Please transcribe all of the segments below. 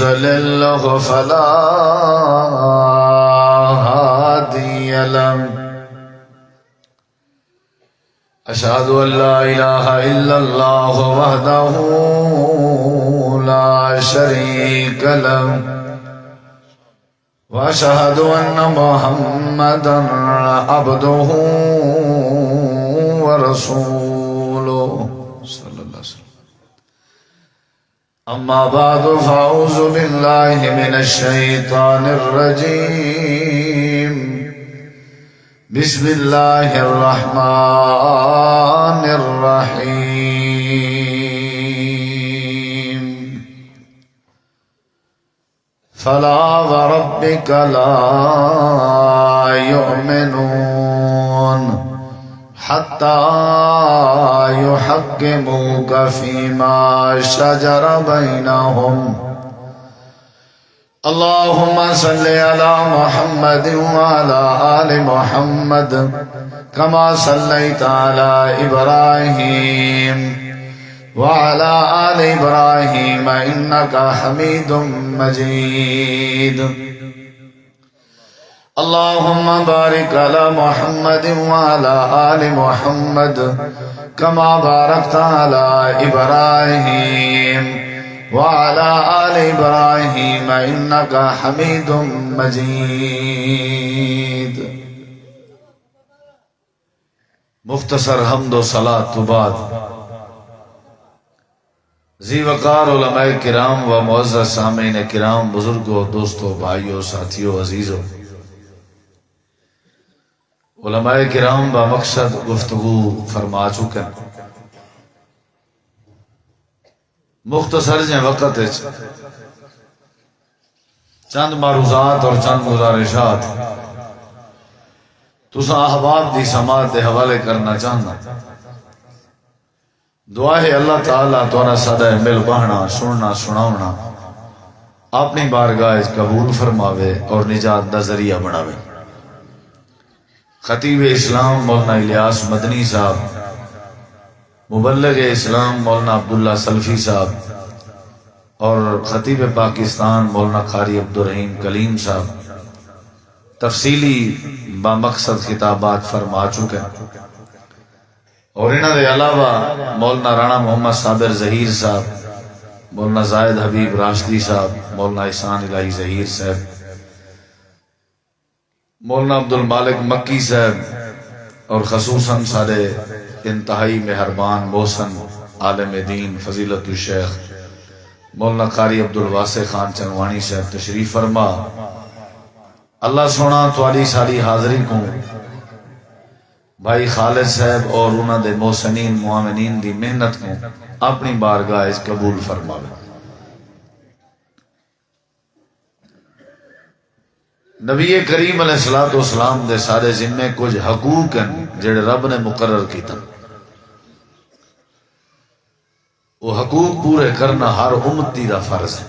يضلل فلا هادي له أشهد أن لا إله إلا الله وحده لا شريك له وأشهد أن محمدا عبده ورسوله صلى الله عليه وسلم. أما بعد فأعوذ بالله من الشيطان الرجيم. بسم الله الرحمن الرحيم. فلا وربك لا يؤمنون حتى يحكموك فيما شجر بينهم. اللهم صل على محمد وعلى آل محمد كما صليت على إبراهيم وعلى آل إبراهيم إنك حميد مجيد. اللهم بارك على محمد وعلى آل محمد كما باركت على إبراهيم وعلى آل إبراهيم إنك حميد مجيد. مختصر حمد و صلاة تو بعد ذی وقار علماء کرام و معزز سامعین کرام، بزرگوں، دوستوں، بھائیوں، ساتھیوں، عزیزوں، علماء کرام با مقصد گفتگو فرما چکے. مختصر جے وقت چند معروضات اور چند گزارشات تساں احباب دی سماعت دے حوالے کرنا چاہنا. دعا ہے اللہ تعالیٰ تورا صدہ مل بہنا، سننا، سناونا اپنی بارگاہ قبول فرماوے اور نجات دا ذریعہ بناوے. خطیب اسلام مولانا الیاس مدنی صاحب، مبلغ اسلام مولانا عبداللہ سلفی صاحب اور خطیب پاکستان مولانا قاری عبدالرحیم کلیم صاحب تفصیلی بامقصد خطابات فرما چکے. اور انہوں نے علاوہ مولانا رانا محمد صابر ظہیر صاحب، مولانا زائد حبیب راشدی صاحب، مولانا احسان الہی ظہیر صاحب، مولانا عبد المالک مکی صاحب اور خصوصاً سارے انتہائی مہربان محسن عالم دین فضیلت الشیخ مولانا قاری عبدالواسع خان چنوانی صاحب تشریف فرما. اللہ سونا توالی ساری حاضری کو بھائی خالد صاحب اور انہوں دے محسنین معاونین دی محنت کو اپنی بارگاہ قبول فرماوے. نبی کریم علیہ السلام دے سارے ذمے کچھ حقوق ہیں جڑے رب نے مقرر کیتا. وہ حقوق پورے کرنا ہر امتی دا فرض ہے.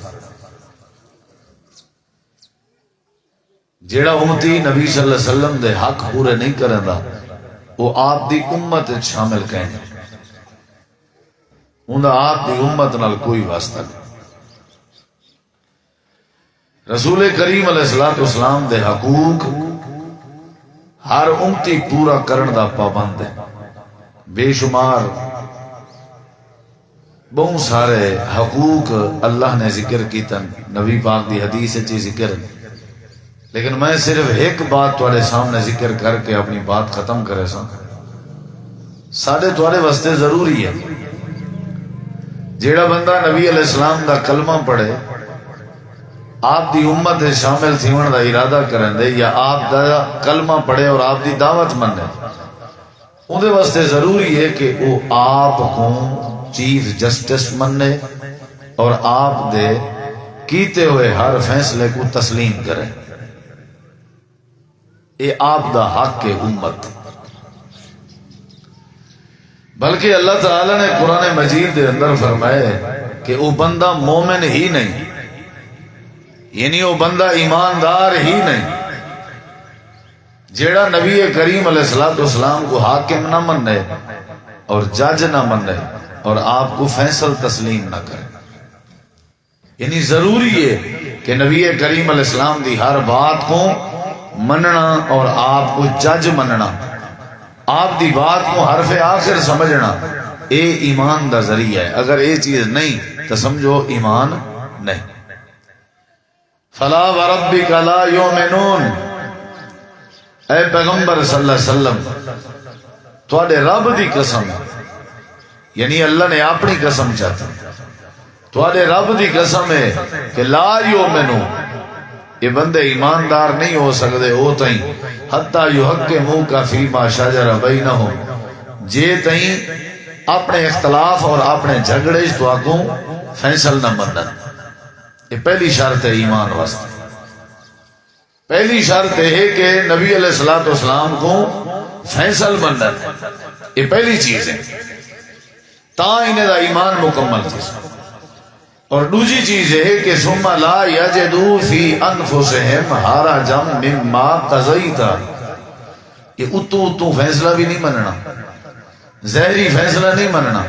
جیڑا امتی نبی صلی اللہ علیہ وسلم دے حق پورے نہیں کرندا وہ آپ دی امت شامل کہیں، انہاں آپ دی امت نال کوئی واسطہ نہیں. رسول کریم علیہ السلام دے حقوق ہر امتی پورا کرن دا پابند ہے. بے شمار بہت سارے حقوق اللہ نے ذکر کیتا، نبی پاک دی حدیث اچھی ذکر، لیکن میں صرف ایک بات تواڈے سامنے ذکر کر کے اپنی بات ختم کرے سا. ساڈے تواڈے واسطے ضروری ہے جیڑا بندہ نبی علیہ السلام دا کلمہ پڑھے، آپ دی امت شامل تھیون دا ارادہ کرن دے یا آپ دا کلمہ پڑھے اور آپ دی دعوت منے، ان دے واسطے ضروری ہے کہ وہ آپ کو چیف جسٹس منے اور آپ دے کیتے ہوئے ہر فیصلے کو تسلیم کرے. یہ آپ دا حق ہے امت. بلکہ اللہ تعالی نے قرآن مجید دے اندر فرمائے کہ وہ بندہ مومن ہی نہیں، یعنی وہ بندہ ایماندار ہی نہیں جیڑا نبی کریم علیہ السلام کو حاکم نہ منے اور جج نہ منے اور آپ کو فیصل تسلیم نہ کرے. یعنی ضروری ہے کہ نبی کریم علیہ السلام دی ہر بات کو مننا اور آپ کو جج مننا، آپ دی بات کو حرف آخر سمجھنا، اے ایمان دا ذریعہ ہے۔ اگر یہ چیز نہیں تو سمجھو ایمان نہیں۔ فلا وربک لا یؤمنون، اے پیغمبر صلی اللہ علیہ وسلم تواڈے رب دی قسم، یعنی اللہ نے اپنی قسم چاہتا، تواڈے رب دی قسم ہے کہ لا یؤمنون، یہ بندے ایماندار نہیں ہو سکتے وہ تئیں حتی یحکموک فیما شجر بینہم، جے تئیں اپنے اختلاف اور اپنے جھگڑے تو آگوں فیصل نہ منن۔ یہ پہلی شرط ہے ایمان واسطے۔ پہلی شرط ہے کہ نبی علیہ الصلوۃ والسلام کو فیصل منن، یہ پہلی چیز ہے، تا انہیں دا ایمان مکمل تھی۔ اور دوسری چیز ہے کہ ثم لا یجدوا فی انفسہم حرجا مما قضیت، یہ اتو فیصلہ بھی نہیں مننا، ظاہری فیصلہ نہیں مننا،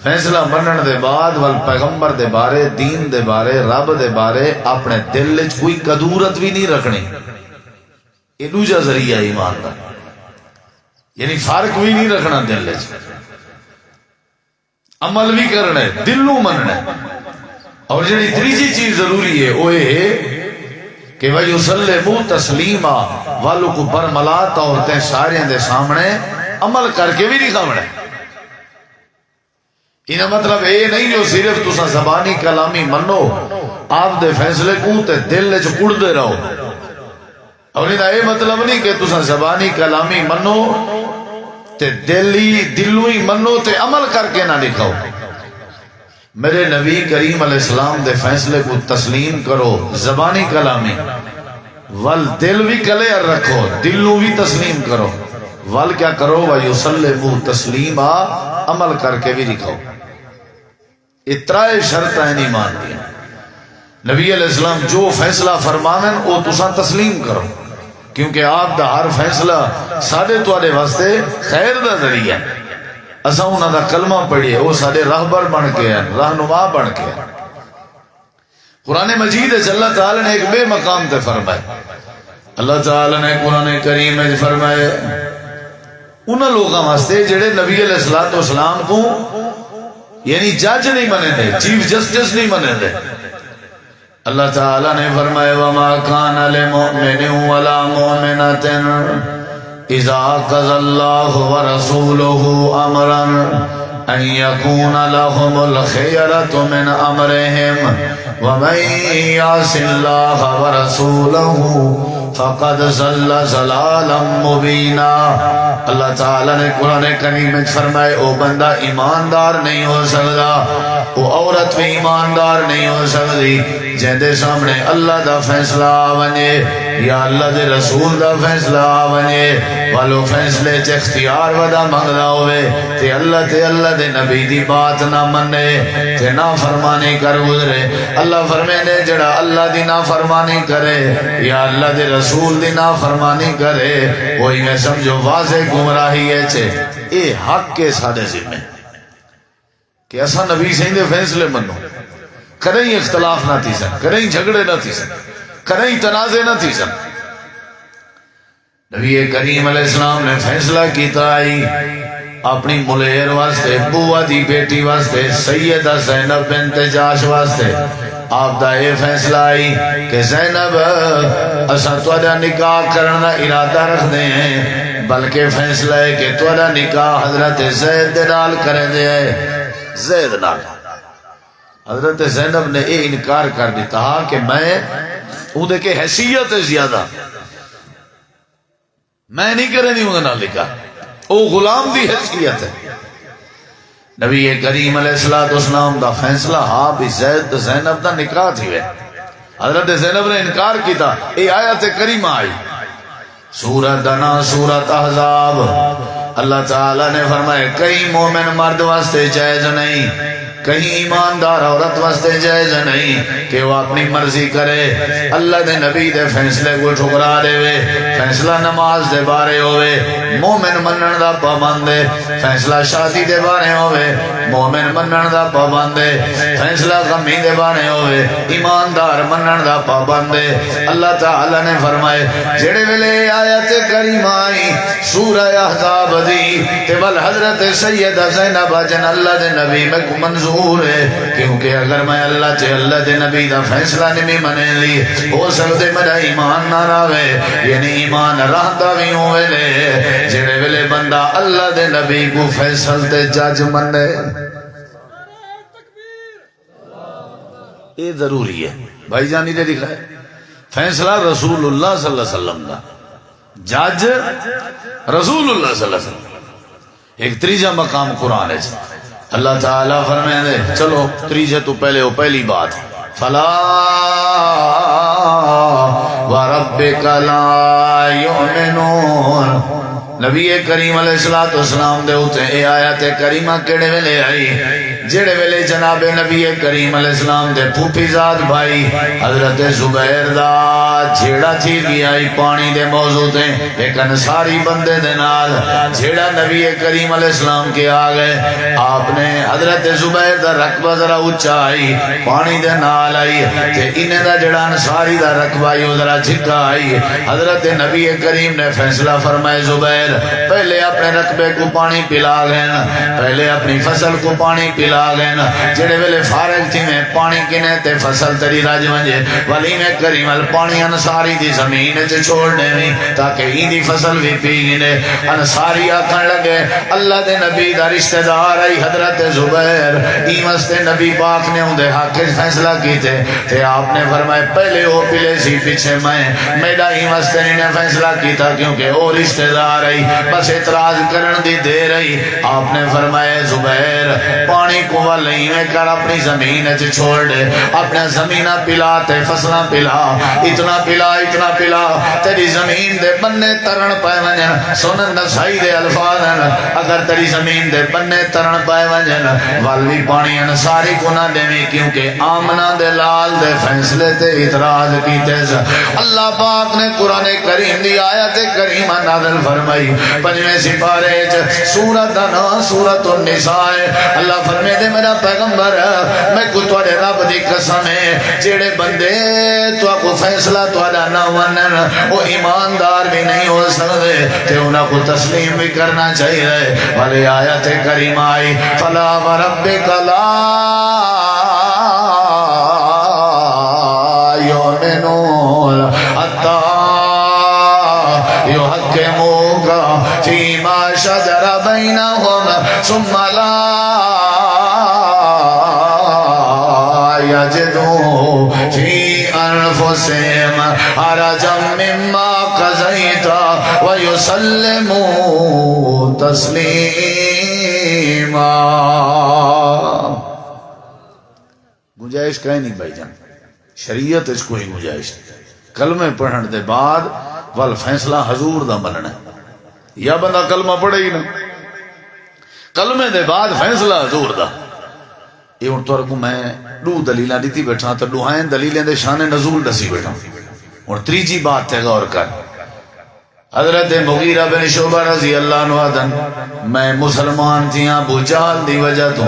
فیصلہ منن دے بعد وال پیغمبر دے بارے، دین دے بارے، رب دے بارے اپنے دل وچ کوئی قدورت بھی نہیں رکھنی، یہ دوجا ذریعہ ایمان دا، یعنی فرق بھی نہیں رکھنا دل وچ، عمل بھی کرنا ہے، دلوں مننا ہے۔ اور جڑی تیسری چیز ضروری ہے وہ یہ ہے کہ وَيُسَلِّمُوا تَسْلِيمًا، والوں کو برملات عورتیں سارے دے سامنے عمل کر کے بھی دکھاونا ہے۔ انہاں مطلب یہ نہیں جو صرف تسا زبانی کلامی منو، آپ دے فیصلے کو تے دل وچ کڑدے رہو، اور انہاں یہ مطلب نہیں کہ تسا زبانی کلامی منو تے دلوں ہی منو تے عمل کر کے نہ دکھاؤ۔ میرے نبی کریم علیہ السلام دے فیصلے کو تسلیم کرو زبانی کلامی، ول دل بھی کلیئر رکھو، دلوں بھی تسلیم کرو، ول کیا کرو وَيُسَلِّمُوا تَسْلِيمًا، عمل کر کے بھی دکھاؤ۔ اترائے شرطیں ایمان دیا، نبی علیہ السلام جو فیصلہ فرماویں وہ تساں تسلیم کرو، کیونکہ آپ دا ہر فیصلہ ساڈے تواڈے واسطے خیر دا ذریعہ ہے۔ اساں انہاں دا کلمہ پڑھیے، وہ ساڈے راہبر بن کے ہیں، رہنما بن کے ہیں۔ قرآن مجید اللہ تعالی نے ایک بے مقام تے فرمایا، اللہ تعالی نے قرآن کریم میں فرمایا انہاں لوگاں واسطے جڑے نبی علیہ الصلوۃ والسلام کو یعنی جج نہیں منے دے، چیف جسٹس نہیں منے دے، اللہ تعالی نے فرمایا وما کان للمؤمن ولا مؤمنۃ اذا قضى الله ورسوله امرا ان يكون لهم الخيرة من امرهم ومن يعص الله ورسوله فقد ضل ضلالا مبینا۔ اللہ تعالیٰ نے قرآن کریم میں فرمائے او بندہ ایماندار نہیں ہو سکتا، وہ عورت بھی ایماندار نہیں ہو سکتی جن دے سامنے اللہ دا فیصلہ آونے یا اللہ دے رسول دا فیصلہ آونے، والو فیصلے چ اختیار ودا منگدا ہوئے تے اللہ دے نبی دی بات نہ منے تے نہ فرمانی کر گزرے۔ اللہ فرمینے جڑا اللہ دی نہ فرمانی کرے یا اللہ دے رسول دی نافرمانی کرے وہی میں سمجھو واضح گمراہی ہے چھے۔ اے حق کے سادے ذمہ کہ ایسا نبی سے دے فیصلے منو، کریں اختلاف نہ تھی سن، کریں جھگڑے نہ تھی سن، کریں تنازع نہ تھی سن۔ نبی کریم علیہ السلام نے فیصلہ کیتا آئی اپنی ملیر واسطے، بوہ دی بیٹی واسطے، سیدہ زینب بنت جاش واسطے آپ دا یہ فیصلہ آئی کہ زینب اسا تواڈا نکاح کرنا ارادہ رکھ دے ہیں، بلکہ فیصلہ ہے کہ تواڈا نکاح حضرت زید نال کریں دے ہیں، زید نال۔ حضرت زینب نے یہ انکار کر دیتا کہ میں اودے کے حیثیت زیادہ میں نہیں کریں دی اودے نال نکاح، او غلام دی حیثیت ہے۔ نبی کریم علیہ السلام دا فیصلہ ہاں بھی زید زینب دا نکاح تھی وے، حضرت زینب نے انکار کیتا۔ اے آیت کریمہ آئی سورۃ دنا سورۃ احزاب، اللہ تعالی نے فرمایا کئی مومن مرد واسطے جائز نہیں کہیں ایماندار عورت واسطے جائز نہیں کہ وہ اپنی مرضی کرے اللہ دے نبی دے فیصلے کو ٹھکرا دے وے فیصلہ نماز دے بارے ہوئے مومن منن دا پابند ہے فیصلہ شادی دے بارے ہوئے مومن منن دا پابند ہے فیصلہ غمی دے بارے ہوئے ایماندار منن دا پابند ہے اللہ تعالی نے فرمائے جڑے ویلے آیت کریمہ آئی سورہ احزاب دی تے بل حضرت سیدہ زینب جن اللہ دے نبی میں کو منظور ہے کیونکہ اگر میں اللہ تے اللہ دے نبی دا فیصلہ نہیں منے لی ہو سکتے میرا ایمان نہ راوے یعنی ایمان رہتا بھی ہوئے لے جڑے ویلے بندہ اللہ دے نبی کو فیصل دے جج منے یہ ضروری ہے بھائی جانی نے لکھا ہے فیصلہ رسول اللہ صلی اللہ علیہ وسلم دا جج رسول اللہ صلی اللہ علیہ وسلم ایک تریجہ مقام قرآن ہے اللہ تعالیٰ فرمائے دے چلو تریجہ تو پہلے ہو پہلی بات فلا وربک لا یؤمنون نبی کریم علیہ السلام دے ہوتے اے آیت کریمہ کیڑے ویلے آئی جڑے ویلے جناب نبی کریم علیہ السلام دے پھوپھی زاد بھائی حضرت زبیر دا جھیڑا تھی گیا پانی دے موضوع تے ایک انصاری بندے دے نال جھیڑا نبی کریم علیہ السلام کے آگئے آپ نے حضرت زبیر دا رقبہ ذرا اچھا آئی پانی دے نال آئی تے انہیں دا جڑا انصاری دا رقبہ آئی ذرا جھکا آئی حضرت نبی کریم نے فیصلہ فرمائے زبیر پہلے اپنے رقبے کو پانی پلا گئے پہلے اپنی فصل کو پانی پلا گئے جڑے ویلے فارغ تھی میں پانی کنے تے فصل تری راج منجے ولی میں کریمل پانی انصاری دی زمین تے چھوڑنے میں تاکہ ہی دی فصل بھی پی گنے انصاری آکھن لگے اللہ دے نبی دا رشتہ دار آئی حضرت زبیر ایمستے نبی پاک نے اندے حق فیصلہ کی تھے آپ نے فرمائے پہلے وہ پلے سی پیچھے میں میڈا ایمستے نے فیصلہ کی تھا کیونکہ وہ رشتہ دار آئی بس اعتراض کرن دی دے رہی آپ نے فرمائے زبیر پانی کو ولی میں کر اپنی زمین چھوڑ دے اپنے زمینہ پلا تے فصلہ پلا اتنا پلا تیری زمین دے بننے ترن پائے ونجن سنن نسائی دے الفاظ اگر تیری زمین دے بننے ترن پائے ونجن والوی پانی انصاری کو نہ دے میں کیونکہ آمنہ دے لال دے فیصلے تے اعتراض کی تیز اللہ پاک نے قرآن کریم دی آیت کریمہ نازل فرمائی پنجویں سپارے سورت نا سورت النساء اللہ فرمے دے میرا پیغمبر میں کو توڑے رب دی قسم ہے جیڑے بندے تو کو فیصلہ توڑا نہ ونن وہ ایماندار بھی نہیں ہو سکتے تے انہاں کو تسلیم بھی کرنا چاہیے والی آیت کریمہ آئی فلا وربک لا یؤمنون حتی یحکموک فیما شجر بینہم ثم لا یجدوا فی انفسہم حرجا مما قضیت ویسلموا تسلیما گنجائش کہیں نہیں بھائی جان شریعت اس کو ہی گنجائش کلمے پڑھن دے بعد وال فیصلہ حضور دا مننا یا بندہ کلمہ پڑھے ہی نہ کلمے دے بعد فیصلہ حضور دا یہ ان طور کو میں دو دلیلہ دیتی بیٹھا تو دوہائیں دلیلیں دے شان نزول دسی بیٹھا اور تریجی بات ہے غور کر حضرت مغیرہ بن شعبہ رضی اللہ عنہ دن میں مسلمان تھی ابو جہل دی وجہ تو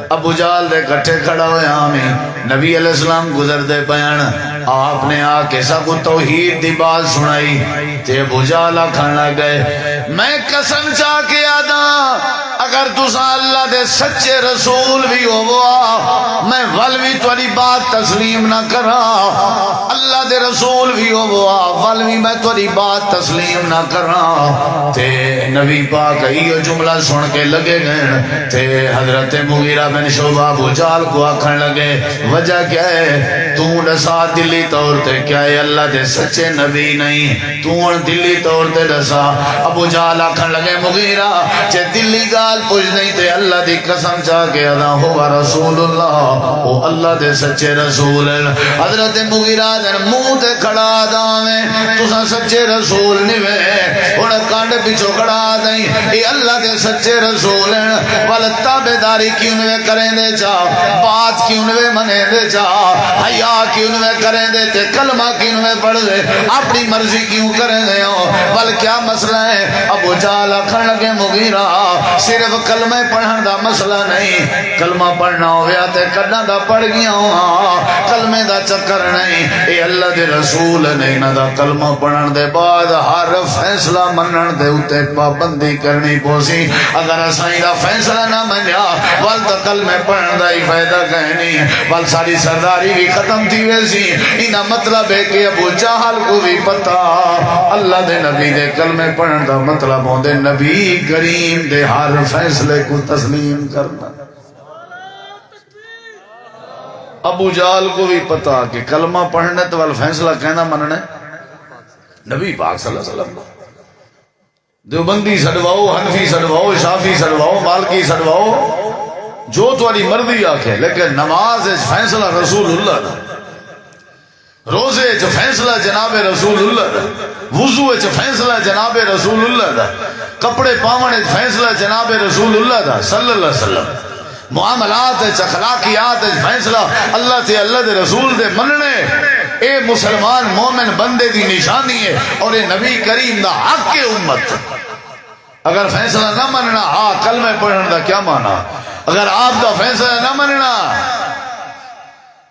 ابو جہل دے کٹھے کھڑا ہوئے ہمیں نبی علیہ السلام گزر دے بیان آپ نے آکے سب توحید دی بات سنائی تے ابو جہل کھانا گئے میں قسم چاہ کے آدھا اگر تسا اللہ دے سچے رسول بھی ہوا میں ولوی توڑی بات تسلیم نہ کرا اللہ دے رسول بھی ہوا ولوی میں توڑی بات تسلیم نہ کرا تے نبی پاک یہ جملہ سن کے لگے گئے تے حضرت مغیرہ بن شعبہ ابو جہل کو آکھن لگے وجہ کیا ہے تو دسا دلی طور تے کیا ہے اللہ دے سچے نبی نہیں تو دلی طور تے دسا ابو جہل آکھن لگے مغیرہ چے دلی گال پوچھ نہیں تے اللہ دی قسم چاہ کے ادا ہوا رسول اللہ او اللہ دے سچے رسول حضرت مغیرہ دن منہ منہ تے کھڑا داویں تسا سچے رسول نہیں ہن کنڈ پیچھے کھڑا دیں اے اللہ دے سچے رسول ہیں ول تابعداری کیوں نہ کریں دے چا بات کیوں نہ منے دے چا حیا کیوں نہ کریں دے تے کلمہ کیوں نہ پڑھ دے اپنی مرضی کیوں کریں دے ول کیا مسئلہ ہے ابو جہل آکھن لگے مغیرہ صرف کلمہ پڑھن دا مسئلہ نہیں کلمہ پڑھنا ہویا تے کڈاں دا پڑھ گیا ہوں کلمے دا چکر نہیں اے اللہ دے رسول نے انہاں دا کلمہ پڑھن دے بعد ہر فیصلہ منن دے اوتے پابندی کرنی پوسی اگر اساں دا فیصلہ نہ منیا ول تے کلمے پڑھن دا ہی فائدہ کوئی نہیں ول ساری سرداری بھی ختم تھی ویسی انہاں مطلب ہے کہ ابو جہل کو بھی پتہ اللہ دے نبی دے کلمے پڑھن دا مطلب ہوندے نبی کریم دے ہر فیصلے کو تسلیم کرنا ابو جہل کو بھی پتا کہ کلمہ پڑھنے تو وال فیصلہ کہنا مننے نبی پاک صلی اللہ علیہ وسلم دیوبندی سڑواؤ حنفی سڑواؤ شافی سڑواؤ مالکی سڑواؤ جو تمہاری مرضی آکھے لیکن نماز فیصلہ رسول اللہ دا روزے چ فیصلہ جناب رسول اللہ دا وضو چ فیصلہ جناب رسول اللہ دا کپڑے پاون چ فیصلہ جناب رسول اللہ دا صلی اللہ علیہ وسلم معاملات اخلاقیات فیصلہ اللہ تے اللہ دے رسول دے مننے اے مسلمان مومن بندے دی نشانی ہے اور اے نبی کریم دا حق کے امت اگر فیصلہ نہ مننا ہاں کلمہ پڑھن دا کیا مانا اگر آپ دا فیصلہ نہ مننا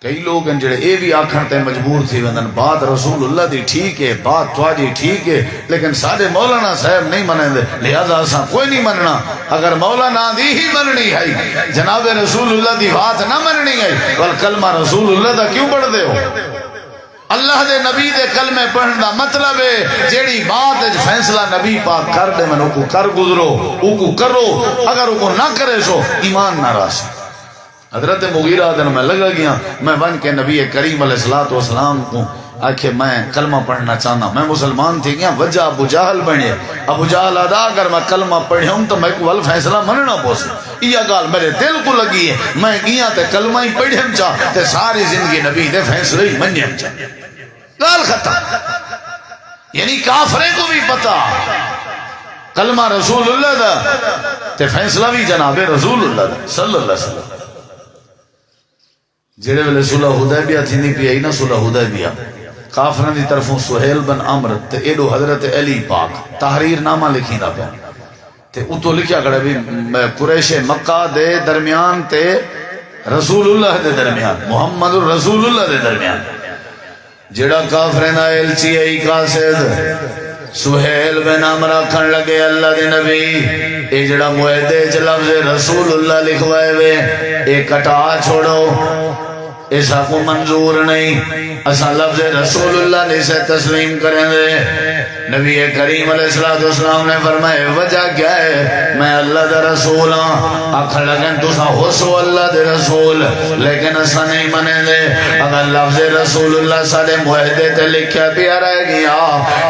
کئی لوگ ہیں جڑے اے بھی آکھن تے مجبور تھی وندن بات رسول اللہ دی ٹھیک ہے بات تواڈی ٹھیک ہے لیکن سارے مولانا صاحب نہیں منن دے لہذا اساں کوئی نہیں مننا اگر مولانا دی ہی مننی ہے جناب رسول اللہ دی بات نہ مننی ہے ول کلمہ رسول اللہ دا کیوں پڑھ دے ہو اللہ دے نبی دے کلمے پڑھن دا مطلب ہے جیڑی بات فیصلہ نبی پاک کر دے من کو کر گزرو او کو کرو اگر او کو نہ کرے سو ایمان نہ راس حضرت مغیرہ دن میں لگا گیا میں بن کے نبی کریم علیہ السلام کو آکھے میں کلمہ پڑھنا چاہنا میں مسلمان تھی گیا وجہ ابو جہل بنے ابو جہل ادا اگر میں کلمہ پڑھے ہوں تو میں کو فیصلہ مننا پوسی یہ گال میرے دل کو لگی ہے میں گیا تے کلمہ ہی پڑھے ہم چاہ تے ساری زندگی نبی دے فیصلے ہی مننے ہم چاہ گال ختم یعنی کافرے کو بھی پتا کلمہ رسول اللہ دا تے فیصلہ بھی جناب رسول اللہ دا صلی اللہ علیہ وسلم جڑے ویلے صلح حدیبیہ تھی نہیں پی آئی نا صلح حدیبیہ کافرن دی طرفوں سہیل بن عمر تے ایڈو حضرت علی پاک تحریر نامہ لکھی دا پیا تے اتو لکھیا کڑے بھی قریش مکہ دے درمیان تے رسول اللہ دے درمیان محمد الرسول اللہ دے درمیان جڑا کافرن آئل چی ای قاسد سہیل بن عمر کھن لگے اللہ دے نبی اے جڑا معاہدے چ لفظ رسول اللہ لکھوائے وے اے کٹا چھوڑو ایسا کو منظور نہیں اسا لفظ رسول اللہ نے سے تسلیم کریں دے نبی کریم علیہ السلام نے فرمائے وجہ کیا ہے میں اللہ دے رسول ہوں آکھا لگن تو سا حسو اللہ دے رسول لیکن اسا نہیں منے دے اگر لفظ رسول اللہ سارے معاہدے تے لکھیا پیا رہ گیا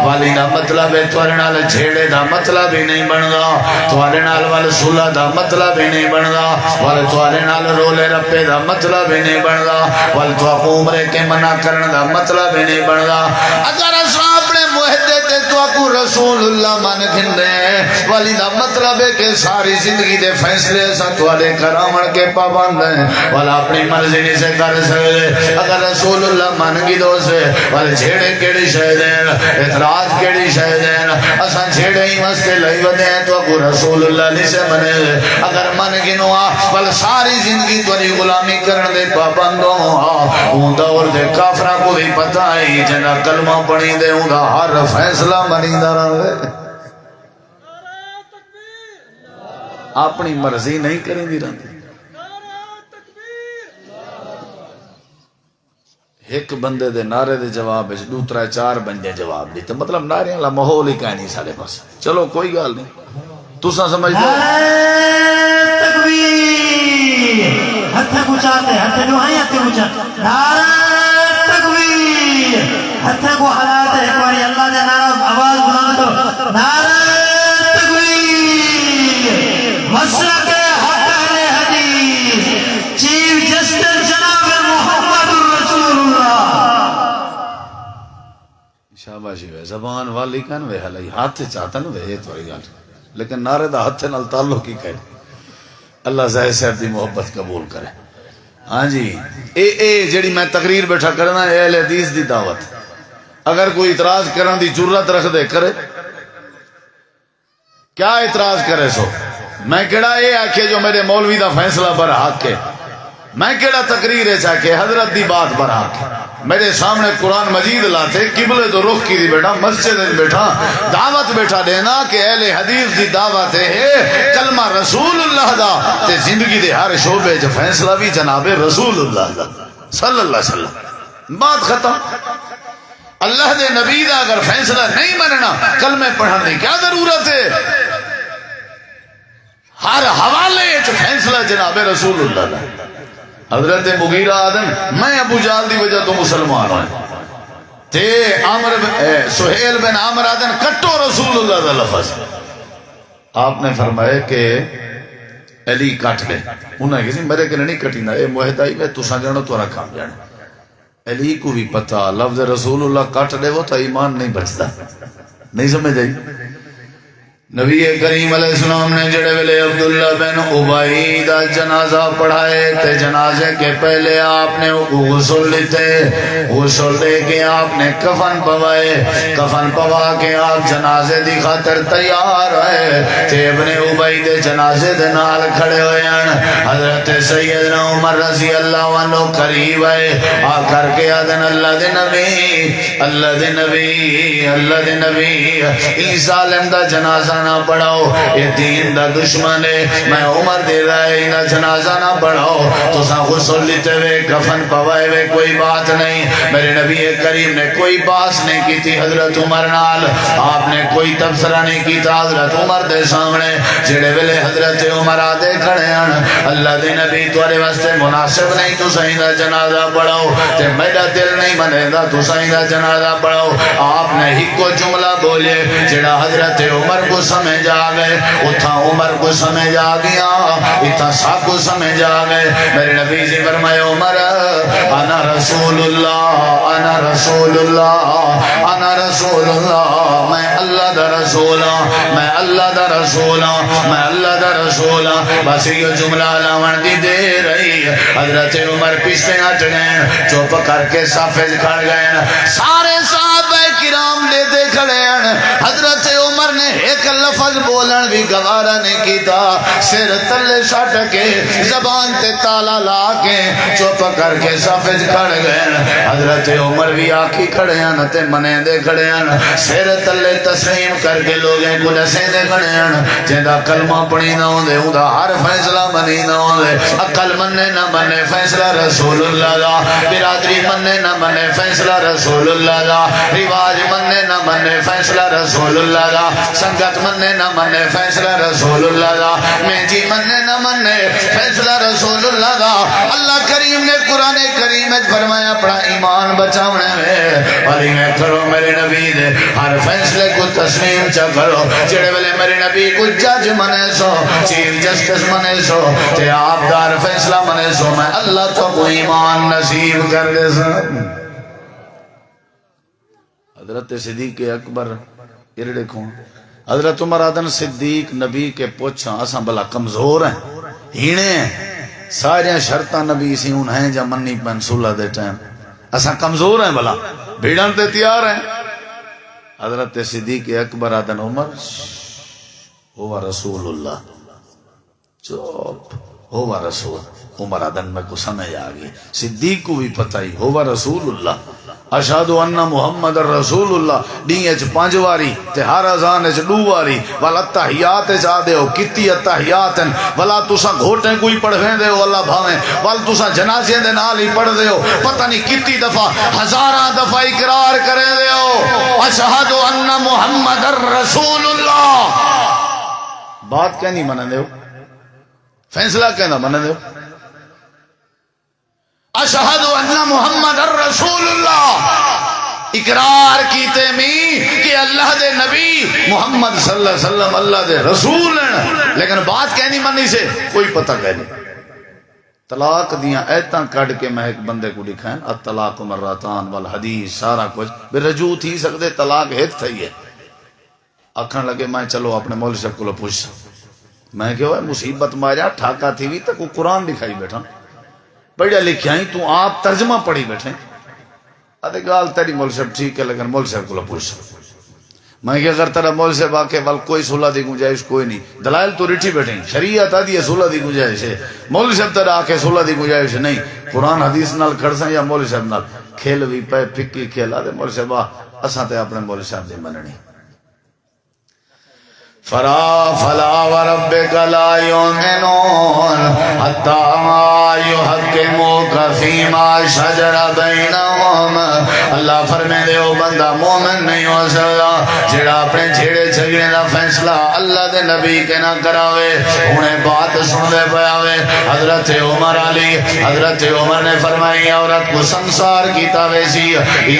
والی دا مطلب ہے توارے نال چھیڑے دا مطلب ہی نہیں بندا توارے نال وال صلح دا مطلب ہی نہیں بندا وال توارے نال رولے رپے دا مطلب ہی نہیں بندا وال تو اپو عمرے کے منع کرنے دا مطلب ہی نہیں بندا اگر اسا اپنے معاہدے تے تو اپو رسول اللہ مان گھندے والی دا مطلب ہے کہ ساری زندگی دے فیصلے سا توارے کرامن کے پابند ہیں والا اپنی مرضی نہیں سے کر سکے اگر رسول اللہ مان گی دو سے والے جھیڑے کیڑی شہدین اعتراض کیڑی شہدین اسا جھیڑے ہی مستے لئی ودے ہیں تو اپو رسول اللہ نہیں سے منے اگر من گنوا بل ساری زندگی تواری غلامی کرنے دے پابندوں اون دور دے کافرہ کو بھی پتہ ہے جنہ کلمہ پڑھی دے اون دا ہر فیصلہ منی دا رہے اپنی مرضی نہیں کریں دی رہتی ایک بندے دے نعرے دے جواب ہے دوسرا چار بندے جواب دیتے مطلب نعرے اللہ ماحول ہی کہیں نہیں سارے پاس چلو کوئی گال نہیں تو سا سمجھ دو تکبیر ہتھے کو چاہتے ہتھے جو ہیں ہتھے کو چاہتے نعرہ تکبیر ہتھے کو حالات ہے ایک باری اللہ دے نعرہ آواز بنا دو نعرہ تکبیر مسلک حق اہل حدیث چیف جسٹس جناب محمد الرسول اللہ شاباشی وے زبان والی کن وے ہلائی ہاتھ چاہتا نا وے تھوڑی گل لیکن نعرے دا ہاتھ نال تعلق ہی کہے اللہ ظاہر صاحب دی محبت قبول کرے ہاں جی اے جڑی میں تقریر بیٹھا کرنا اے اہل حدیث دی دعوت اگر کوئی اعتراض کرن دی جرت رکھ دے کرے کیا اعتراض کرے سو میں کیڑا اے آکھے جو میرے مولوی دا فیصلہ بر حق ہے میں کیڑا تقریر ہے چاہ کے حضرت دی بات بر حق ہے میرے سامنے قرآن مجید لاتے قبلے تو رخ کی دی بیٹھا مسجد بیٹھا دعوت بیٹھا دینا کہ اہل حدیث دی دعوت ہے کلمہ رسول اللہ دا تے زندگی دے ہر شعبے جو فیصلہ بھی جناب رسول اللہ دا صلی اللہ علیہ وسلم بات ختم اللہ دے نبی دا اگر فیصلہ نہیں مننا کلمے پڑھنے کی کیا ضرورت ہے ہر حوالے جو فیصلہ جناب رسول اللہ دا حضرت مغیرہ آدم میں ابو جہل دی وجہ تو مسلمان ہوں تے سہیل بن عامر آدم کٹو رسول اللہ دا لفظ آپ نے فرمایا کہ علی کٹ لے انہیں کسی میرے کے نہیں کٹی نا اے معاہدہ ہی میں تساں جانو تو رکھا جانا علی کو بھی پتا لفظ رسول اللہ کٹ لے وہ تو ایمان نہیں بچتا نہیں سمجھ آئی نبی کریم علیہ السلام نے جڑے ویلے عبداللہ بن ابی دا جنازہ پڑھائے تے جنازے کے پہلے آپ نے غسل لیتے غسل لے کے آپ نے کفن پوائے کفن پوا کے آپ جنازے دی خاطر تیار ہوئے تے ابن ابی دے جنازے دے نال کھڑے ہوئے ہیں حضرت سیدنا عمر رضی اللہ عنہ قریب آئے آ کر کے آدن اللہ دے نبی اللہ دے نبی اللہ دے نبی عیسیٰ علیہ دا جنازہ نہ پڑھاؤ یہ دین دا دشمن ہے میں عمر دے رہے نہ جنازہ نہ پڑھاؤ تو سا غسل لیتے ہوئے کفن پوائے ہوئے کوئی بات نہیں میرے نبی کریم نے کوئی باس نہیں کی تھی حضرت عمر نال آپ نے کوئی تبصرہ نہیں کی تھا حضرت عمر دے سامنے جڑے ویلے حضرت عمر آدھے کھڑے ہیں اللہ دے نبی تورے واسطے مناسب نہیں تو صحیح دا جنازہ پڑھاؤ تے میرا دل نہیں منے دا تو صحیح دا جنازہ پڑھاؤ آپ نے ہی کو جملہ بولے جڑا حضرت عمر کو سمجھ آ گئے اتھا عمر کو سمجھ آ گیا اتھا سب کو سمجھ آ گئے میرے نبی جی فرمائے عمر انا رسول اللہ انا رسول اللہ انا رسول اللہ میں اللہ دا رسول میں اللہ دا رسول میں اللہ دا رسول بس یہ جملہ لاون دی دے رہی حضرت عمر پیچھے ہٹ گئے چپ کر کے صافج کھڑ گئے سارے صحابہ کرام لے دے کھڑے حضرت عمر نے ایک لفظ بولن بھی گوارا نہیں کیتا سر تلے سٹ کے زبان تے تالا لا کے چپ کر کے صافج کھڑ گئے حضرت عمر بھی آکھی کھڑے ہیں تے منے دے کھڑے ہیں سر تلے تسلیم کر کے لوگیں کو نسے دے کھڑے ہیں جیدہ کلمہ پڑی نہ ہوں دے اندہ ہر فیصلہ منی نہ ہوں دے عقل مننے نہ منے فیصلہ رسول اللہ دا برادری مننے نہ منے فیصلہ رسول اللہ دا رواج مننے نہ منے فیصلہ رسول اللہ دا سنگت مننے نہ منے فیصلہ رسول اللہ دا مہجی مننے نہ منے فیصلہ رسول اللہ دا اللہ کریم نے قرآن کریم میں فرمایا اپنا ایمان بچاونے میں علی میں کرو میرے نبی دے ہر فیصلے کو تسلیم چا کرو جڑے والے میرے نبی کو جج منے سو چیف جسٹس منے سو تے آپ دار فیصلہ منے سو میں اللہ تو کو ایمان نصیب کر دے سو حضرت صدیق اکبر ارڑے کھون حضرت عمر آدن صدیق نبی کے پوچھا اساں بلا کمزور ہیں ہینے ہیں سارے شرطہ نبی سی ان ہیں جا منی پن سولہ دے ٹائم اساں کمزور ہیں بلا بھیڑن تے تیار ہیں حضرت صدیق اکبر آدن عمر ہوا رسول اللہ چوپ ہوا رسول عمر آدن میں کو سمجھ آگئی صدیق کو بھی پتہ ہی ہوا رسول اللہ اشہد ان محمد رسول اللہ دین اچ پانچ واری تے ہر اذان اچ دو واری والا تحیات چا دے ہو کتی تحیاتن والا تساں گھوٹیں کوئی پڑھویں دے ہو اللہ بھاویں والا تساں جنازے دے نال ہی پڑھ دے ہو پتہ نہیں کتی دفعہ ہزاراں دفعہ اقرار کرے دے ہو اشہد ان محمد رسول اللہ بات کہنی منن دے ہو فیصلہ کہنا منن دے ہو اشہد ان محمد رسول اللہ اقرار کیتے میں کہ اللہ دے نبی محمد صلی اللہ علیہ وسلم اللہ دے رسول ہیں لیکن بات کہنی منی سے کوئی پتہ کہنی طلاق دیاں ایتاں کڈ کے میں ایک بندے کو دکھائیں الطلاق مرتان والحدیث سارا کچھ بے رجوع تھی سکتے طلاق ایک تھی ہے آکھن لگے میں چلو اپنے مولوی صاحب کو پوچھ میں کہ وہ مصیبت ماریا ٹھاکا تھی بھی تک قرآن دکھائی بیٹھا پڑھیا لکھیا ہی تو آپ ترجمہ پڑھی بیٹھے آدھے گال تیری مولوی صاحب ٹھیک ہے لیکن مولوی صاحب کو پوچھ میں کہ اگر تیرا مولوی صاحب آکے ول کوئی صلح دی گنجائش کوئی نہیں دلائل تو رٹھی بیٹھے شریعت آدھی ہے صلح دی گنجائش ہے مولوی صاحب تیرا آکے صلح دی گنجائش نہیں قرآن حدیث نال کھڑساں یا مولوی صاحب نال کھیل بھی پے پکی کھیل آدھے مولوی صاحب اساں تے اپنے مولوی صاحب دی مننی فلا وربك لا يؤمنون حتى يحكموك فيما شجر بينهم اللہ فرمائے دے او بندہ مومن نہیں ہو سکتا جڑا اپنے جھیڑے جھگڑے دا فیصلہ اللہ دے نبی کے نہ کراوے انہیں بات سن دے پیاوے حضرت عمر علی حضرت عمر نے فرمائی عورت کو سنسار کیتا ویسی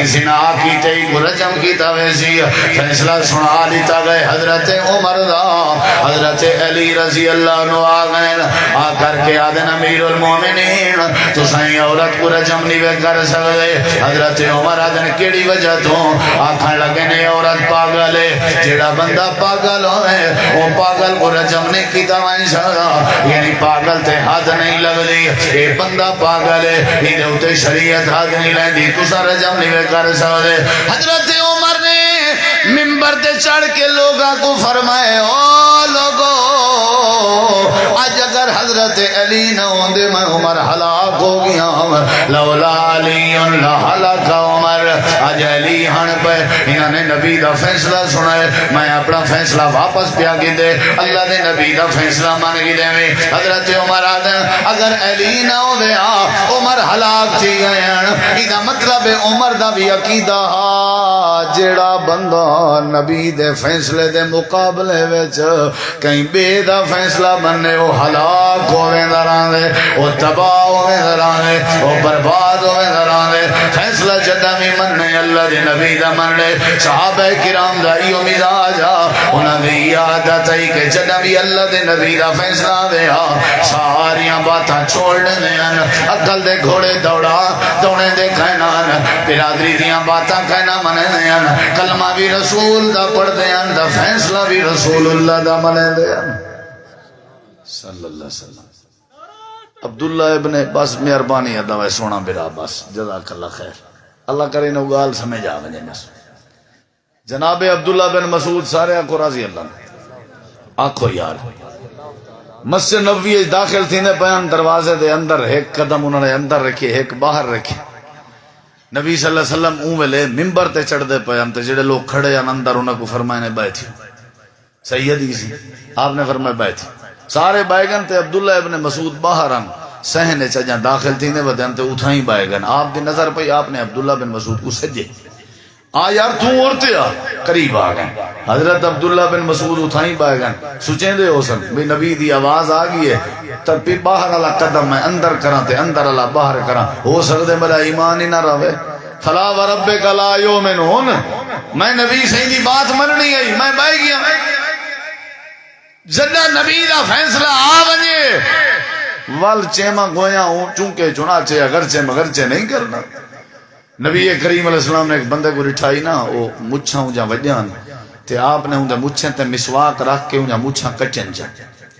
زنا کیتے کو رجم کیتا ویسی فیصلہ سنا دیتا گئے حضرت عمر حضرت علی رضی اللہ عنہ آگئن آ کر کے آدن امیر المومنین تو سائیں عورت کو رجم نہیں کر سکتے حضرت عمر آدن کیڑی وجہ تو آکھن لگے نے عورت پاگل ہے جیڑا بندہ پاگل ہوئے وہ پاگل کو رجم نہیں کیتا وائن سکتا یعنی پاگل تے حد نہیں لگ دی اے بندہ پاگل ہے انہیں ہوتے شریعت حد نہیں لیں دی تو سا رجم نہیں کر سکتے حضرت عمر نے ممبر تے چڑھ کے لوگاں کو فرمائے او لوگو آج اگر حضرت علی نہ ہوندے میں عمر ہلاک ہو گیا لولا علی لہلاک عمر آج علی ہن پہ انہوں نے نبی دا فیصلہ سنائے میں اپنا فیصلہ واپس پیا کی دے اللہ نے نبی دا فیصلہ مان کی دے میں حضرت عمر آدم اگر علی نہ ہو دے عمر ہلاک تھی گئے ایدہ مطلب عمر دا بھی عقیدہ جیڑا بندہ نبی دے فیصلے دے مقابلے وچ کہیں بے دا فیصلہ بننے وہ ہلاک ہوئے دران دے وہ تباہ ہوئے دران دے وہ برباد ہوئے دران دے فیصلہ جدہ میں مننے اللہ دے نبی دا مننے صحابہ کرام دا ایو مزاجا انہاں دے عادت ہے کہ جدہ بھی اللہ دے نبی دا فیصلہ دے ساریاں باتاں چھوڑنے دیں عقل دے گھوڑے دوڑا دوڑے دے کہنان برادری دیاں باتاں کہنا منے دیں کلمہ بھی رسول دا پڑھ دیں دا فیصلہ بھی رسول اللہ دا منے دیں صلی اللہ علیہ وسلم عبداللہ ابن بس مہربانی ادھا سونا برا بس جزاک اللہ خیر اللہ کرے نو گال سمجھ آوے بس جناب عبداللہ بن مسعود سارے کو راضی اللہ آنکھو یار مسجد نبوی داخل تھی نے بیان دروازے دے اندر ایک قدم انہوں نے اندر رکھے ایک باہر رکھے نبی صلی اللہ علیہ وسلم اون ویلے ممبر تے چڑھ دے پے ہم تے جڑے لوگ کھڑے ہیں اندر انہاں کو فرمائے نے بیٹھے سیدی سی آپ نے فرمایا بیٹھے سارے بائے گن تے عبداللہ ابن مسعود باہر ہم سہنے چجاں داخل تھی نے ودن تے اٹھائیں بائے گن آپ دی نظر پہ آپ نے عبداللہ بن مسعود کو سجے یار تو عورتے قریب آ گئے حضرت عبداللہ بن مسعود اٹھائیں بائے گن سچیں دے ہو سن بھی نبی دی آواز آ گئی ہے تر پھر باہر اللہ قدم میں اندر کراں تے اندر اللہ باہر کراں ہو سکتے میرا ایمان ہی نہ رہے فلا وربک لا یؤمنون میں نبی صحیح دی بات مننی ہے میں بائے گیا جدہ نبی دا فیصلہ آ بنیے ول چیمہ گویا ہوں چونکہ چنانچہ اگرچہ مگرچہ نہیں کرنا نبی کریم علیہ السلام نے ایک بندے کو رٹھائی نا وہ مچھاں ہوں جا وجیان تے آپ نے ہوں دے مچھیں تے مسواک رکھ کے ہوں جا مچھاں کٹیں جا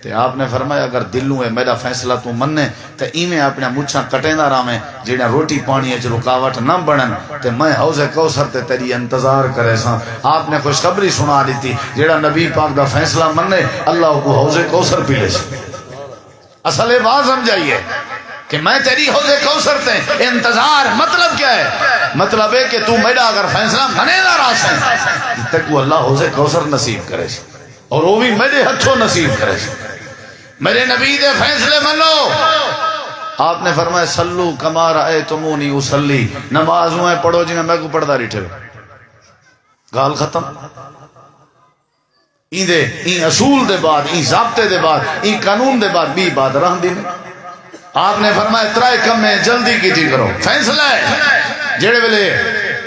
تے آپ نے فرمایا اگر دلوں ہے میرا فیصلہ تو مننے تے ایمیں اپنے مچھاں کٹیں نہ رامیں جیڑا روٹی پانی ہے جو رکاوٹ نہ بڑھن تے میں حوض کوثر تے تیری انتظار کرے ساں آپ نے خوشخبری سنا دیتی جیڑا نبی پاک دا فیصلہ مننے اللہ کو حوض کوثر پی لے سی اصل بات سمجھائیے کہ میں تیری حوض کوثر تے انتظار مطلب کیا ہے مطلب ہے کہ تو میرا اگر فیصلہ منے نہ راس ہے تک وہ اللہ حوض کوثر نصیب کرے سی اور وہ بھی میرے ہتھوں نصیب کرے سی میرے نبی دے فیصلے منو آپ نے فرمایا سلو کما رأیتمونی اسلی نمازوں ہیں پڑھو جنہیں میں کو پڑھدا رہی ٹھے گال ختم این اصول دے بعد این ضابطے دے بعد این قانون دے بعد بھی بات رہن دی آپ نے فرمایا ترائے کم میں جلدی کی تھی کرو فیصلہ ہے جڑے ویلے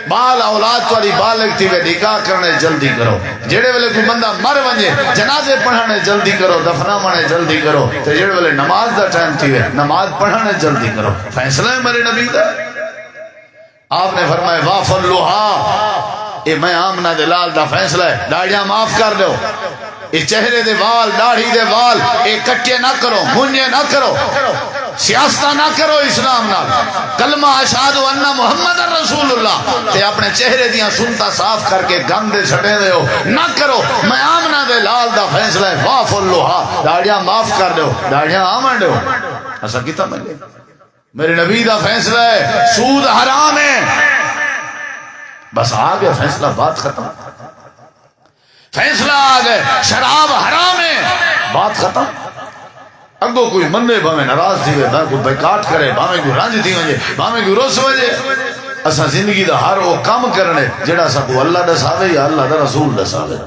بال اولاد تاری بالغ تھی وے نکاح کرنے جلدی کرو جڑے ویلے کوئی بندہ مر ونجے جنازے پڑھانے جلدی کرو دفناونے جلدی کرو تے جڑے ویلے نماز دا ٹائم تھی وے نماز پڑھانے جلدی کرو فیصلہ ہے میرے نبی دا آپ نے فرمایا وافلوہا اے میں آمنہ دے لال دا فیصلہ ہے داڑیاں معاف کر دو اے چہرے دے وال داڑھی دے وال اے کٹے نہ کرو منجے نہ کرو سیاستہ نہ کرو اسلام نہ کلمہ اشہد ان محمد رسول اللہ تے اپنے چہرے دیاں سنتا صاف کر کے گندے چھڑے دے ہو نہ کرو میں آمنہ دے لال دا فیصلہ ہے وافلوہا داڑیاں معاف کر دو داڑیاں آمن دو ایسا کتا ملے میرے نبی دا فیصلہ ہے سود حرام ہے بس آگے فیصلہ بات ختم فیصلہ آگے شراب حرام ہے بات ختم اگو کوئی منے بھامے ناراض تھی وے کوئی بیکاٹ کرے بھامے کوئی رنج تھی وجے بھامے کوئی روس وجے اسا زندگی دا ہر وہ کام کرنے جڑا سب اللہ دساوے یا اللہ دا رسول دساوے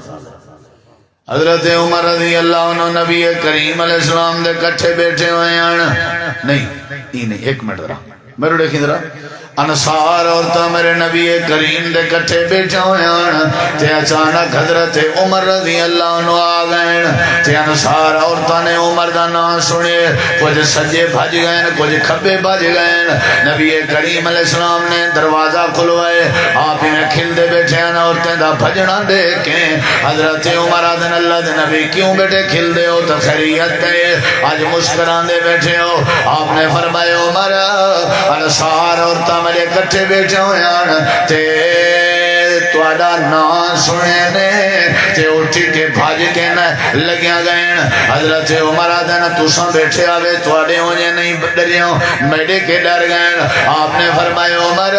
حضرت عمر رضی اللہ عنہ نبی کریم علیہ السلام دے کٹھے بیٹھے ہوئے ہیں نہیں ایک منٹ ذرا میرے دیکھیں ذرا انصار عورتاں میرے نبی کریم دے کٹھے بیٹھے ہوئے ہیں تے اچانک حضرت عمر رضی اللہ عنہ آ گئے تے انصار عورتاں نے عمر دا نام سنے کچھ سجے بھج گئے کچھ کھبے بھج گئے نبی کریم علیہ السلام نے دروازہ کھلوائے آپ میں کھلدے بیٹھے ہیں عورتیں دا بھجنا دیکھیں حضرت عمر آدن اللہ دے نبی کیوں بیٹھے کھلدے ہو تو خیریت ہے آج مسکران دے بیٹھے ہو آپ نے فرمایا عمر انصار عورتاں میرے کٹھے بیٹھے ہوئے ہیں تے توڑا نام سنے نے تے اٹھی کے بھاج کے لگیا گئے حضرت عمر آدھنا تُساں بیٹھے آوے توڑے ہوئے نہیں ڈریوں میڈے کے ڈر گئے آپ نے فرمایا عمر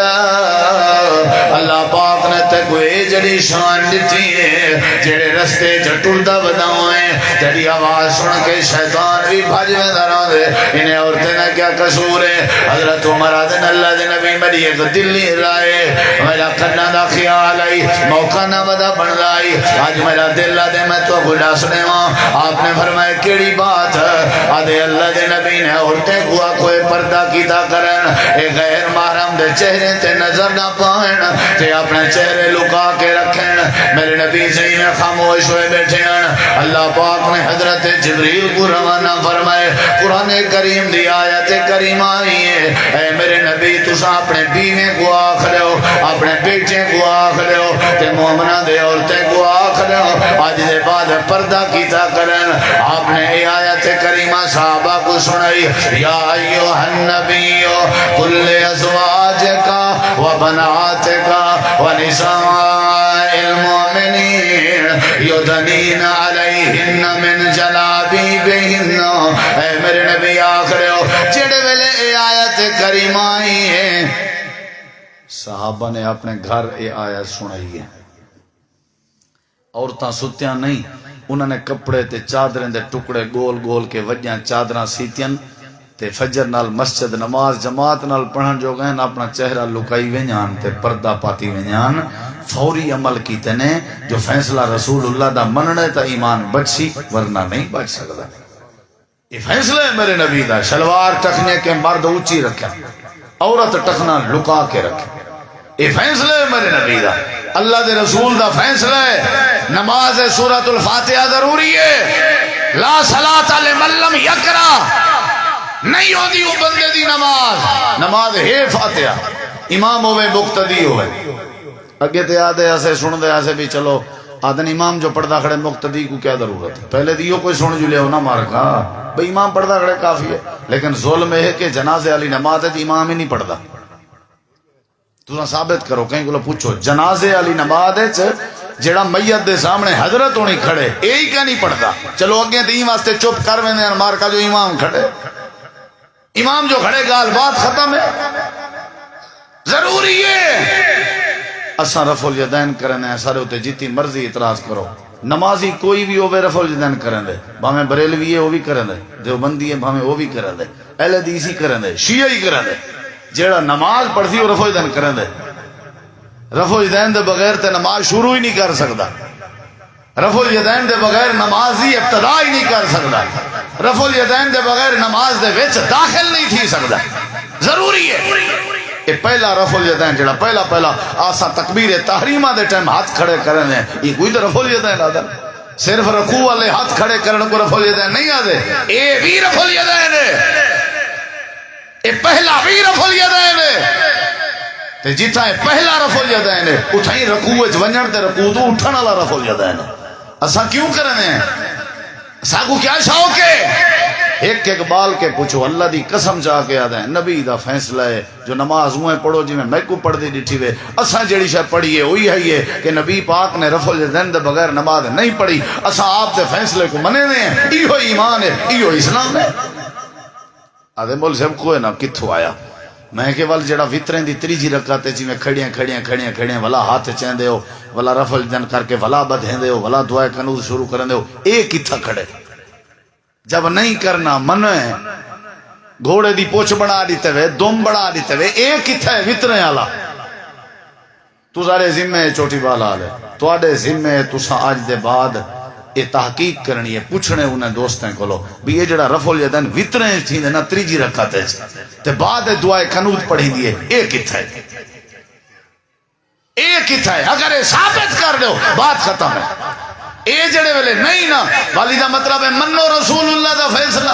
اللہ پاک نے تے کوئی جڑی شان دیتی ہے جڑے رستے جٹردہ بداؤں تیری آواز سن کے شیطان بھی بھاج میں دراؤں دے انہیں عورتیں نے کیا قصور ہے حضرت عمر آدھنا اللہ دے نبی میری ایک دلی رائے میرا کرنا دا خیال آئی موقع نہ بدا بن لائی آج میرا دل دے میں تو گھڑا سنے ماں آپ نے فرمایا کیڑی بات آدھے اللہ دے نبی نے عورتیں کوا کوئی پردہ کیتا کرن اے غیر محرم دے چہرے تے نظر نہ پائن تے اپنے چہرے لکا کے رکھیں میرے نبی صحیح میں خاموش ہوئے بیٹھے ہیں اللہ پاک نے حضرت جبریل کو روانہ فرمائے قرآن کریم دی آیت کریم آئی ہے اے میرے نبی تسا اپنے بیویں کو آخ رہے ہو اپنے بیٹے کو آخ رہے ہو تے مومنہ دے عورتیں کو آخ رہے ہو آج دے بعد پردہ کیتا کرن آپ نے اے آیت کریمہ صحابہ کو سنائی یا ایوہ النبی کل ازواجکا و بناتکا و نساء المؤمنین یدنین علیہن من جلابیبہن اے میرے نبی آخ رہے ہو جڑے ویلے اے آیت کریمہ آئی ہے صحابہ نے اپنے گھر اے آیت سنائی ہے عورتاں ستیاں نہیں انہوں نے کپڑے تے چادریں دے ٹکڑے گول گول کے وجیاں چادراں سیتیاں تے فجر نال مسجد نماز جماعت نال پڑھن جو گئے اپنا چہرہ لکائی وینیان تے پردہ پاتی وینیان فوری عمل کیتے نے جو فیصلہ رسول اللہ دا مننے تا ایمان بچ سی ورنہ نہیں بچ سکتا یہ فیصلہ ہے میرے نبی دا شلوار ٹکنے کے مرد اونچی رکھیں عورت ٹکنا لکا کے رکھیں یہ فیصلہ ہے میرے نبی دا اللہ دے رسول دا فیصلہ ہے نماز سورۃ الفاتحہ ضروری ہے لا صلاۃ لمن لم یقرأ نہیں ہوتی وہ بندے دی نماز ہے فاتحہ امام ہوئے مقتدی ہوئے اگے تے آدھے ایسے سن دے ایسے بھی چلو آدھن امام جو پڑھدا کھڑے مقتدی کو کیا ضرورت ہے پہلے دیو کوئی سن جو لے ہونا مارکا بھئی امام پڑھدا کھڑے کافی ہے لیکن ظلم ہے کہ جنازے والی نماز ہے تو امام ہی نہیں پڑھدا تو ثابت کرو کہیں کو پوچھو جنازے والی نماز ہے جڑا میت دے سامنے حضرت ہونی کھڑے یہی کیا نہیں پڑھتا چلو اگے تین واسطے چپ کر ویندے ہیں مار کا جو امام کھڑے امام جو کھڑے گال بات ختم ہے ضروری ہے اساں رفع الیدین کرنے ہیں سارے ہوتے جیتی مرضی اعتراض کرو نمازی کوئی بھی ہوئے رفع الیدین کریں دے بھامیں بریلوی ہے وہ بھی کریں دے دیوبندی ہے بھامیں وہ بھی کریں دے اہل حدیث ہی کریں دے شیعہ ہی کریں دے جیڑا نماز پڑھتی وہ رفع الیدین کریں دے رفع الیدین دے بغیر تے نماز شروع ہی نہیں کر سکتا رفع الیدین دے بغیر نماز ہی ابتدا ہی نہیں کر سکتا رفع الیدین دے بغیر نماز دے وچ داخل نہیں تھی سکتا ضروری ہے یہ پہلا رفع الیدین جڑا پہلا آسا تکبیر تحریمہ دے ٹائم ہاتھ کھڑے کرنے یہ کوئی تو رفع الیدین آدھا صرف رکوع والے ہاتھ کھڑے کرنے کو رفع الیدین نہیں آدھے اے بھی رفع الیدین ہے اے پہلا بھی رفع الیدین ہے تے جتھا ہے پہلا رفع الیدین ہے اتھائیں رکوع وچ ونجن تے رکوع تو اٹھن والا رفع الیدین ہے اساں کیوں کرنے ہیں اساں کو کیا شوق ہے ایک اقبال کے پوچھو اللہ دی قسم چاہ کے آدھا ہے نبی دا فیصلہ ہے جو نماز ہوئے پڑھو جی میں کو پڑھ دی ڈٹھی وے اساں جیڑی شاہ پڑھی ہے وہی ہے یہ کہ نبی پاک نے رفع الیدین دے بغیر نماز نہیں پڑھی اساں آپ دے فیصلے کو منے ہوئے ہیں ایہو ایمان ہے ایہو اسلام ہے آدھے مول صاحب کوئی نہ کتھو آیا میں کہ ول جڑا وطریں دی تریجی رکعت جی میں کھڑیاں ولا ہاتھ چیندے ہو ولا رفع الیدین کر کے ولا بدھیندے ہو ولا دعائے قنوت شروع کرندے ہو ایک کتھا کھڑے جب نہیں کرنا من ہے گھوڑے دی پوچھ بنا دیتے ہوئے دم بنا دیتے ہوئے ایک کتھا ہے وطریں آلا تو سارے ذمہ چوٹی والا لے تو آڑے ذمہ تو سا آج دے بعد یہ تحقیق کرنی ہے پوچھنے انہیں دوستیں کو لو بھی یہ جڑا رفع الیدین وطریں تھی نا تریجی رکھاتے تے بعد دعائے قنوت پڑھی دیئے ایک کتھا ہے ایک کتھا ہے اگر یہ ثابت کر دو بات ختم ہے اے جڑے ویلے نہیں نا والی دا مطلب ہے منو رسول اللہ دا فیصلہ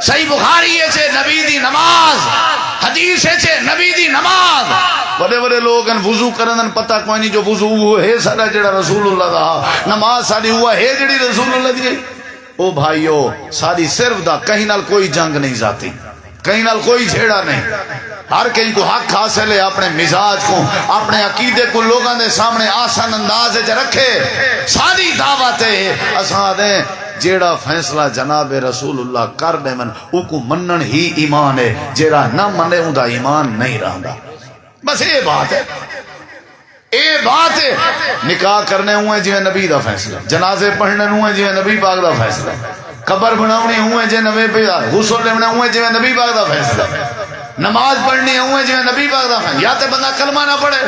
صحیح بخاری ہے چھے نبی دی نماز حدیث ہے چھے نبی دی نماز بڑے بڑے لوگ ان وضو کرن پتہ کوئی نہیں جو وضو ہے سارا جڑا رسول اللہ دا نماز ساری ہوا ہے جڑی رسول اللہ دی او بھائیو ساری صرف دا کہیں نال کوئی جنگ نہیں ذاتی کہیں نال کوئی جھیڑا نہیں ہر کہیں کو حق حاصل ہے اپنے مزاج کو اپنے عقیدے کو لوگوں دے سامنے آسان انداز رکھے ساری دعوت ہے اساں دیں جیڑا فیصلہ جناب رسول اللہ کر دے من او کو منن ہی ایمان ہے جیڑا نہ منے اون دا ایمان نہیں رہندا بس یہ بات ہے اے بات ہے نکاح کرنے ہوئے جی نبی دا فیصلہ جنازے پڑھنے ہوئے جی نبی پاک دا فیصلہ قبر بناونے ہوئے جی نبی پاک غسل لینے ہوئے جی نبی پاک دا فیصلہ نماز پڑھنی ہوئے جی نبی پاک دا فیصلہ یا تے بندہ کلمہ نہ پڑھے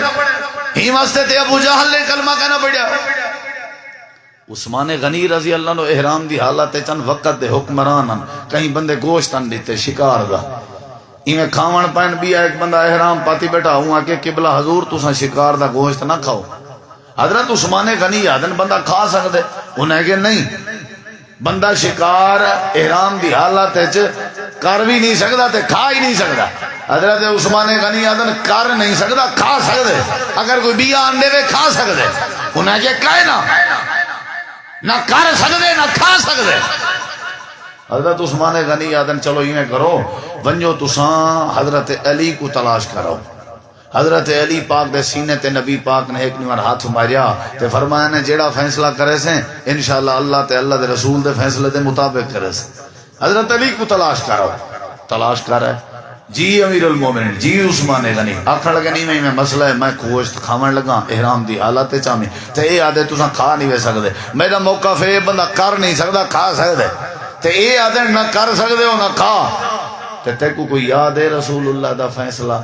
ہی واسطے تے ابو جہل نے کلمہ کہنا پڑھیا عثمان غنی رضی اللہ عنہ احرام دی حالت چند وقت دے حکمران کہیں بندے گوشت ان دیتے شکار دا ایویں کھاون پین بھی ایک بندہ احرام پاتی بیٹھا ہوں آکے قبلہ حضور تساں شکار دا گوشت نہ کھاؤ حضرت عثمان غنی آدن بندہ کھا سکتے انہیں کہ نہیں بندہ شکار احرام دی حالت کر بھی نہیں سکتا تے کھا ہی نہیں سکتا حضرت عثمان غنی آدن کر نہیں سکتا کھا سکتے اگر کوئی بیا انڈے وے کھا سکتے انہیں کہ کہے نہ کر سکتے نہ کھا سکتے حضرت عثمان غنی آدن چلو یہ کرو ونجو تساں حضرت علی کو تلاش کرو حضرت علی پاک دے سینے تے نبی پاک نے ایک نیوان ہاتھ ماریا تے فرمایا نے جیڑا فیصلہ کرے سے انشاءاللہ اللہ تے اللہ دے رسول دے فیصلے دے مطابق کرے سے حضرت علی کو تلاش کرو تلاش کر رہے جی امیر المومنین جی عثمان غنی آکھن لگے نہیں میں مسئلہ ہے میں گوشت کھاون لگا احرام دی حالت چاہمی تے اے آدھے تساں کھا نہیں وے سکدے میرا موقف ہے بندہ کر نہیں سکدا کھا سکدے تے اے آدھے نہ کر سکدے ہو نہ کھا تے تے کو کوئی یاد ہے رسول اللہ دا فیصلہ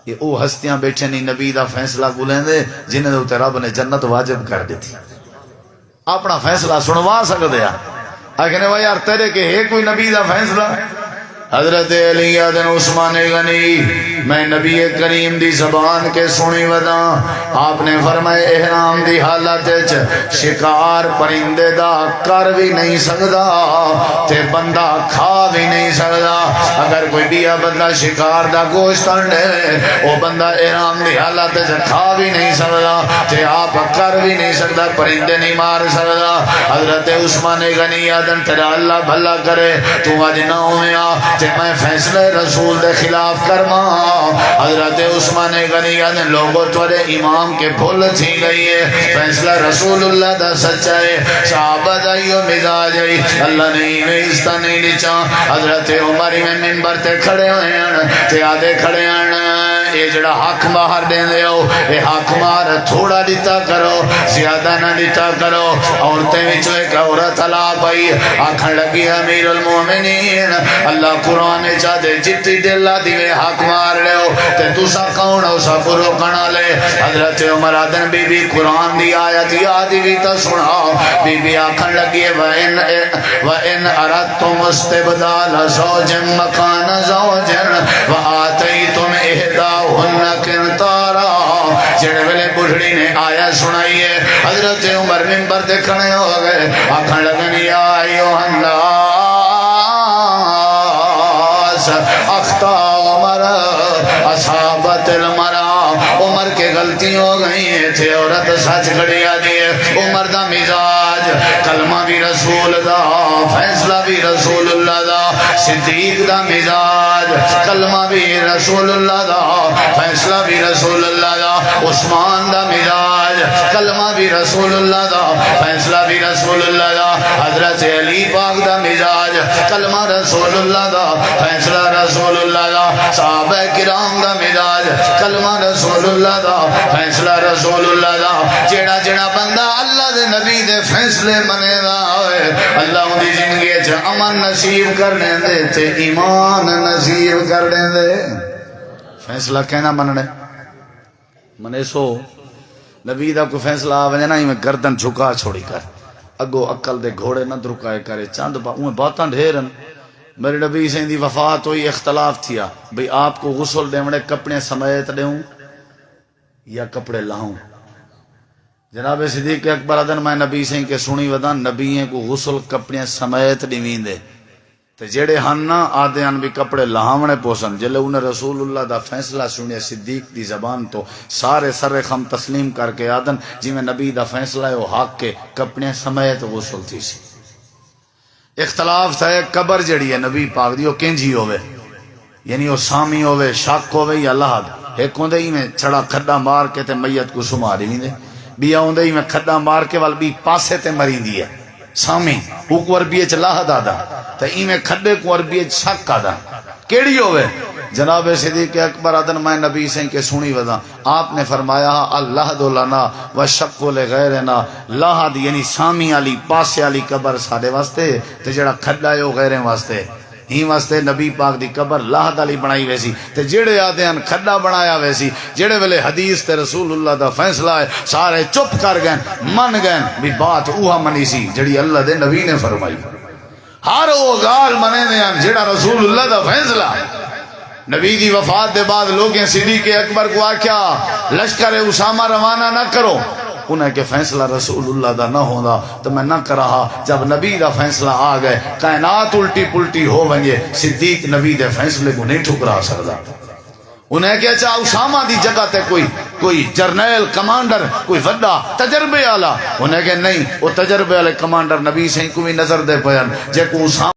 یہ او ہستیاں بیٹھے نہیں نبی دا فیصلہ بولیں دے جنہیں دے رب نے جنت واجب کر دیتی اپنا فیصلہ سنوا سکتے ہیں آگے وہ یار تیرے کہ ہے کوئی نبی دا فیصلہ حضرت علی آدن عثمان غنی میں نبی کریم دی زبان کے سنی ودا آپ نے فرمائے احرام دی حالت شکار پرندے دا کر بھی نہیں سکدا تے بندہ کھا بھی نہیں سکدا اگر کوئی بیا بندہ شکار دا گوشت انڈے وہ بندہ احرام دی حالت کھا بھی نہیں سکدا تے آپ کر بھی نہیں سکدا پرندے نہیں مار سکدا حضرت عثمان غنی آدن تیرا اللہ بھلا کرے تو آج نہ ہویا تے میں فیصلہ رسول دے خلاف کرما حضرت عثمان غنی نے لوگوں تورے امام کے بھول تھی گئی ہے فیصلہ رسول اللہ دا سچا ہے صحابہ دائیو مزاج ہے اللہ نے انہیں استا نہیں لچا حضرت عمر میں منبر تے کھڑے ہوئے ہیں تے آدھے کھڑے ہیں یہ جڑا حق باہر دیں دے ہو یہ حق باہر تھوڑا دیتا کرو زیادہ نہ دیتا کرو عورتیں وچوں ایک عورت علا پائی آکھن لگی امیر المومنین اللہ قرآن چاہتے جتی دلہ دیوے حق مار لے ہو تے تُسا کون ہو سا پرو کنا لے حضرت عمر آدن بی بی قرآن دی آیت یادی بھی تا سناؤ بی بی آکھن لگی وَإِنْ أَرَدْتُمُ اسْتِبْدَالَ زَوْجٍ مَكَانَ زَوْجٍ وَآتَيْتُمْ إِحْدَاهُنَّ جڑے ویلے بڑھڑی نے آیا سنائی ہے حضرت عمر منبر تے کھڑے ہو گئے آکھن لگن یا ایھا الناس اخطا عمر اصابت المرا عمر کے غلطی ہو گئی ہیں تھے عورت سچ گھڑیا دیئے عمر دا مزاج کلمہ بھی رسول دا فیصلہ بھی رسول اللہ دا صدیق دا مزاج کلمہ بھی رسول اللہ دا فیصلہ بھی رسول اللہ دا عثمان دا مزاج کلمہ بھی رسول اللہ دا فیصلہ بھی رسول اللہ دا حضرت علی پاک دا مزاج کلمہ رسول اللہ دا فیصلہ رسول اللہ دا صحابہ کرام دا مزاج کلمہ رسول اللہ دا فیصلہ رسول اللہ دا جیڑا جیڑا بندہ اللہ دے نبی دے فیصلے منے دا ہوئے اللہ ان دی زندگی چ امن نصیب کرنے دے تے ایمان نصیب کرنے دے فیصلہ کہنا مننے منے سو نبی دا کوئی فیصلہ آوے نا میں گردن جھکا چھوڑی کر اگو عقل دے گھوڑے نہ درکائے کرے چاند اوہ باتاں ڈھیرن میرے نبی سے دی وفات ہوئی اختلاف تھیا بھئی آپ کو غسل دیوڑے کپڑے سمیت دیوں یا کپڑے لاؤں جناب صدیق اکبر ادن میں نبی سے کہ سنی ودان نبی کو غسل کپڑے سمیت دیویں دے تے جڑے ہن نا آدھے ہن بھی کپڑے لاہونے پوسن جلے انہیں رسول اللہ دا فیصلہ سنیا صدیق دی زبان تو سارے سر خم تسلیم کر کے آدن جی میں نبی دا فیصلہ ہے وہ حق کے کپڑے سمیت غسل تھی سی اختلاف تھا قبر جڑی ہے نبی پاک دیو کینجی ہوئے یعنی وہ سامی ہوئے شک ہوئے یا لحد ایک ہوندے ہی میں چھڑا کھڑا مار کے تے میت کو سماری نہیں دے بیا ہوندے ہی میں کھڑا مار کے وال بھی پاسے تے مری دی ہے سامی وہ کو عربی اچ لحد آدھا تے ہی میں کھڑے کو عربی اچ شک آدھا کیڑی ہوئے جناب صدیق اکبر ادن میں نبی سے کہ سنی ودا آپ نے فرمایا اللہ لنا و شک لغیرنا لحد یعنی سامی علی پاسے علی قبر ساڑے واسطے تے جڑا کھڑا ہے وہ غیریں واسطے ہی واسطے نبی پاک دی قبر لحد علی بنائی ویسی تے جڑے آدھے ہیں کھڑا بنایا ویسی جڑے ویلے حدیث تے رسول اللہ دا فیصلہ ہے سارے چپ کر گئے من گئے بھی بات اوہا منی سی جڑی اللہ دے نبی نے فرمائی ہر وہ گال منے دے ہیں جڑا رسول اللہ دا فیصلہ نبی دی وفات دے بعد لوگیں صدیق اکبر کو آکیا لشکر اسامہ روانہ نہ کرو انہیں کہ فیصلہ رسول اللہ دا نہ ہونا تو میں نہ کرہا جب نبی دا فیصلہ آ گئے کائنات الٹی پلٹی ہو ونگے صدیق نبی دے فیصلے کو نہیں ٹھکرا سکتا انہیں کہ اچھا اسامہ دی جگہ تے کوئی جرنیل کمانڈر کوئی وڈا تجربے والا انہیں کہ نہیں وہ تجربے والے کمانڈر نبی سے کوئی نظر دے پیان جے کو اسامہ